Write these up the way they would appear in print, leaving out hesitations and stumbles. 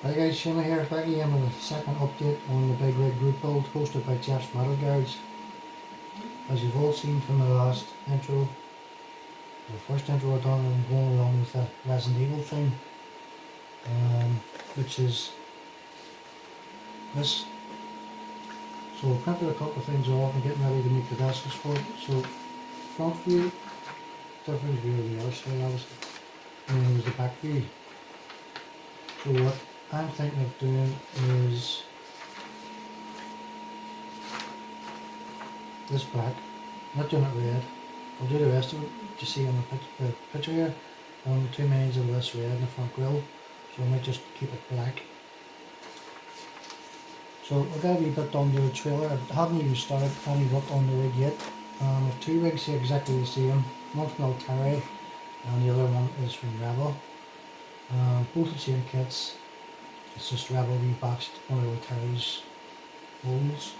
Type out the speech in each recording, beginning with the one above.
Hi guys, Shima here, back again with a second update on the B.R.G.B group build hosted by Jeff's Metal Guards. As you've all seen from the last intro, the first intro I done, I'm going along with the Resident Evil theme, which is this. So I printed a couple of things off and getting ready to make the vessels for it. So front view, different view of the other side obviously, and then there's the back view. So what I'm thinking of doing is this black, not doing it red. I'll do the rest of it, you see on the picture here, on 2 mains of this red in the front grille, so I might just keep it black. So I've got a wee bit done to the trailer. I haven't even started any work on the rig yet. I have 2 rigs here exactly the same, one from Altari and the other one is from Rebel. Both the same kits. It's just Rebel reboxed one of Altari's molds.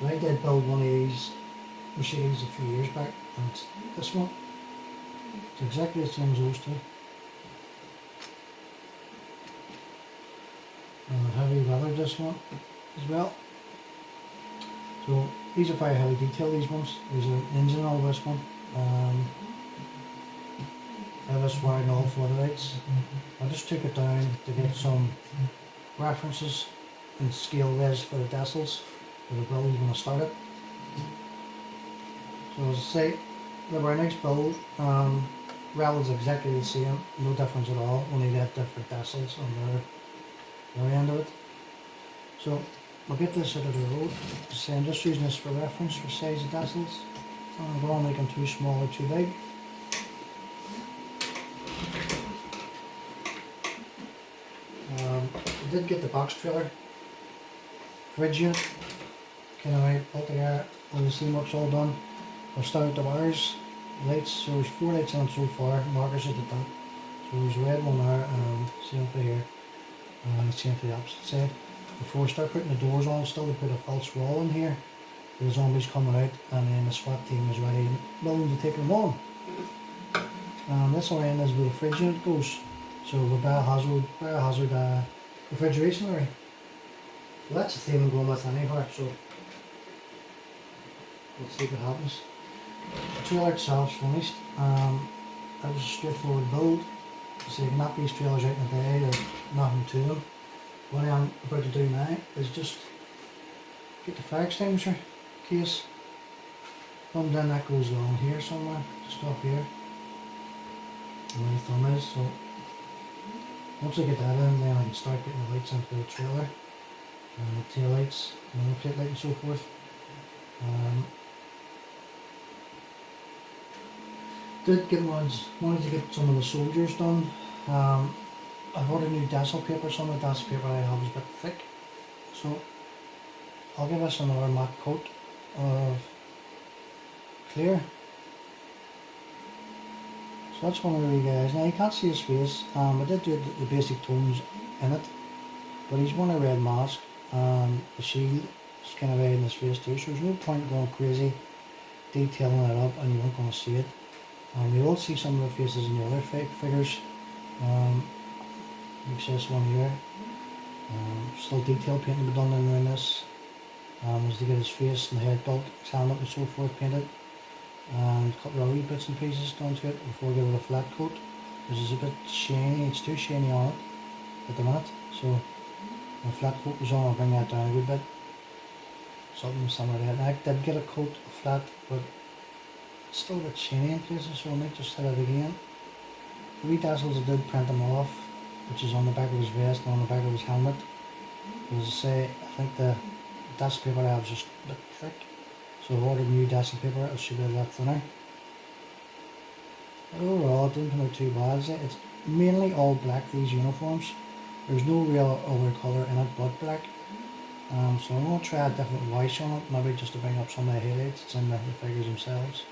But I did build one of these machines a few years back, and it's this one. It's exactly the same as those two. And I heavy weathered this one as well. So these are very highly detailed, these ones. There's an engine on this one. I was wiring all 4 lights. I just took it down to get some references and scale res for the decimals for the build when I start it. So as I say, the very next build, Rebel's exactly the same, no difference at all, only they have different decimals on their end of it. So I'll get this out of the road. So I'm just using this for reference for size of decimals. I don't want to make them too small or too big. I did get the box trailer, fridge unit, kind of right built together, all the seam work's all done. I've started the wires, lights, so there's 4 lights on so far, markers at the top. So there's a red one there, same for here, and the same for the opposite side. Before I start putting the doors on, still to put a false wall in here. The zombies coming out, and then the SWAT team is ready, willing to take them on. This one is where the fridge unit goes. So the biohazard refrigeration area. Well, that's the theme I'm going with anywhere, so we'll see what happens. The trailer itself's finished. That was a straightforward build. So you can knock these trailers out in a day, there's nothing to them. What I'm about to do now is just get the fire extinguisher case. Thumb down, that goes along here somewhere, just off here. Where the thumb is, so once I get that in, then I can start getting the lights into the trailer, and the tail lights, and the plate light and so forth. Wanted to get some of the soldiers done. I've ordered new dazzle paper. Some of the dazzle paper I have is a bit thick, so I'll give this another matte coat of clear. So that's one of the wee guys. Now you can't see his face. I did do the basic tones in it, but he's wearing a red mask, and the shield is kind of red in his face too, so there's no point going crazy detailing it up and you aren't going to see it. We will see some of the faces in the other figures. You see this one here. Still detail painting to be done in this. As to get his face and the head built, his helmet and so forth painted. And a couple of wee bits and pieces done to it before I give it a flat coat. This is a bit shiny, it's too shiny on it at the minute, so when a flat coat was on, I'll bring that down a good bit. Something similar to that. I did get a coat flat, but it's still a bit shiny in places, so I might just hit it again. The wee dazzles I did print them off, which is on the back of his vest and on the back of his helmet. As I say, I think the dazzle paper I have is just a bit thick. So I ordered new dazzle paper, it should be a lot thinner. But overall, it didn't come out too bad. It's mainly all black, these uniforms. There's no real other colour in it but black. So I'm going to try a different wash on it, maybe just to bring up some of the highlights. It's in the figures themselves.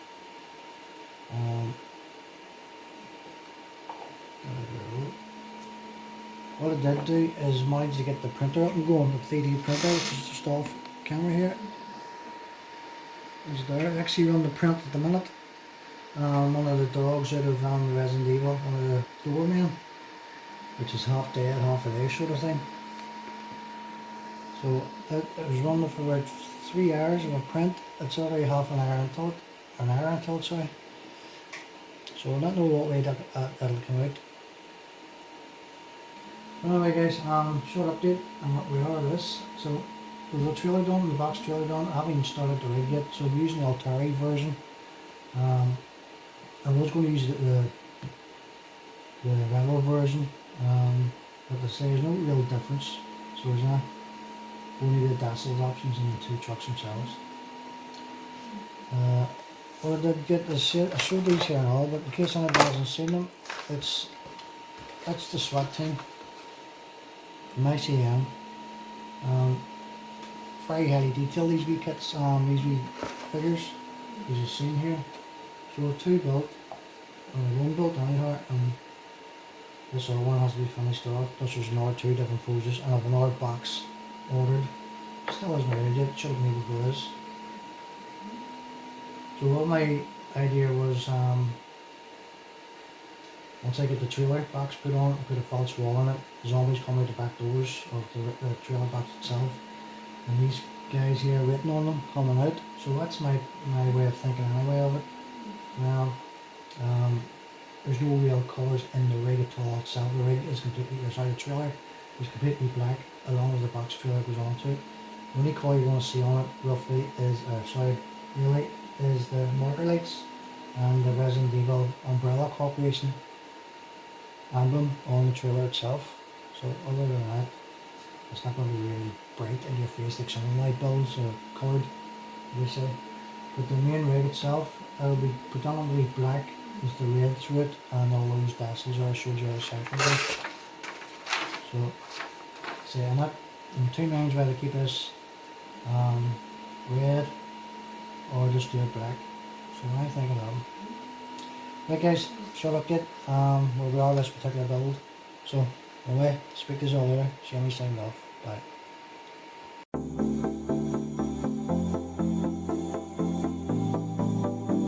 What I did do is manage to get the printer up and going, the 3D printer, which is just off camera here. Is there. I actually run the print at the minute. One of the dogs out of Resident Evil, one of the doormen. which is half dead, half alive sort of thing. So it was running for about 3 hours of a print. It's already half an hour until it, sorry. So I don't know what way that'll come out. Anyway guys, short update on what we are with this. So there's a trailer done, the box trailer done. I haven't even started the rig yet, so we're using the Altari version. I was going to use the regular version, but I say there's no real difference. So there's not only the dazzles options in the two trucks themselves. What I did get is I showed these here and all, but in case anybody hasn't seen them, that's the SWAT team from ICM. Very highly detailed, these wee kits, these wee figures, as you've seen here. So two built, one built anyhow, and this other one has to be finished off. Plus there's another 2 different poses, and I have another box ordered. Still isn't ready yet, should have maybe before this. So what my idea was, once I get the trailer box put on, I put a false wall on it. The zombies come out the back doors of the trailer box itself, and these guys here waiting on them coming out. So that's my way of thinking anyway of it. Now, there's no real colours in the rig at all itself. The rig is completely, the trailer is completely black along with the box trailer goes onto it. The only colour you're going to see on it roughly is, really is the marker lights and the Resident Evil Umbrella Corporation emblem on the trailer itself. So other than that, it's not going to be really bright in your face like some light bulbs or coloured, they say. But the main rig itself, it'll be predominantly black with the red through it, and all those dazzles I showed you a second ago. So, say I'm in 2 minds whether to keep this red or just do it black. So what I'm thinking of. Right guys, short update where we are this particular build. So anyway, speak to you all later. Jamie signed off. Bye.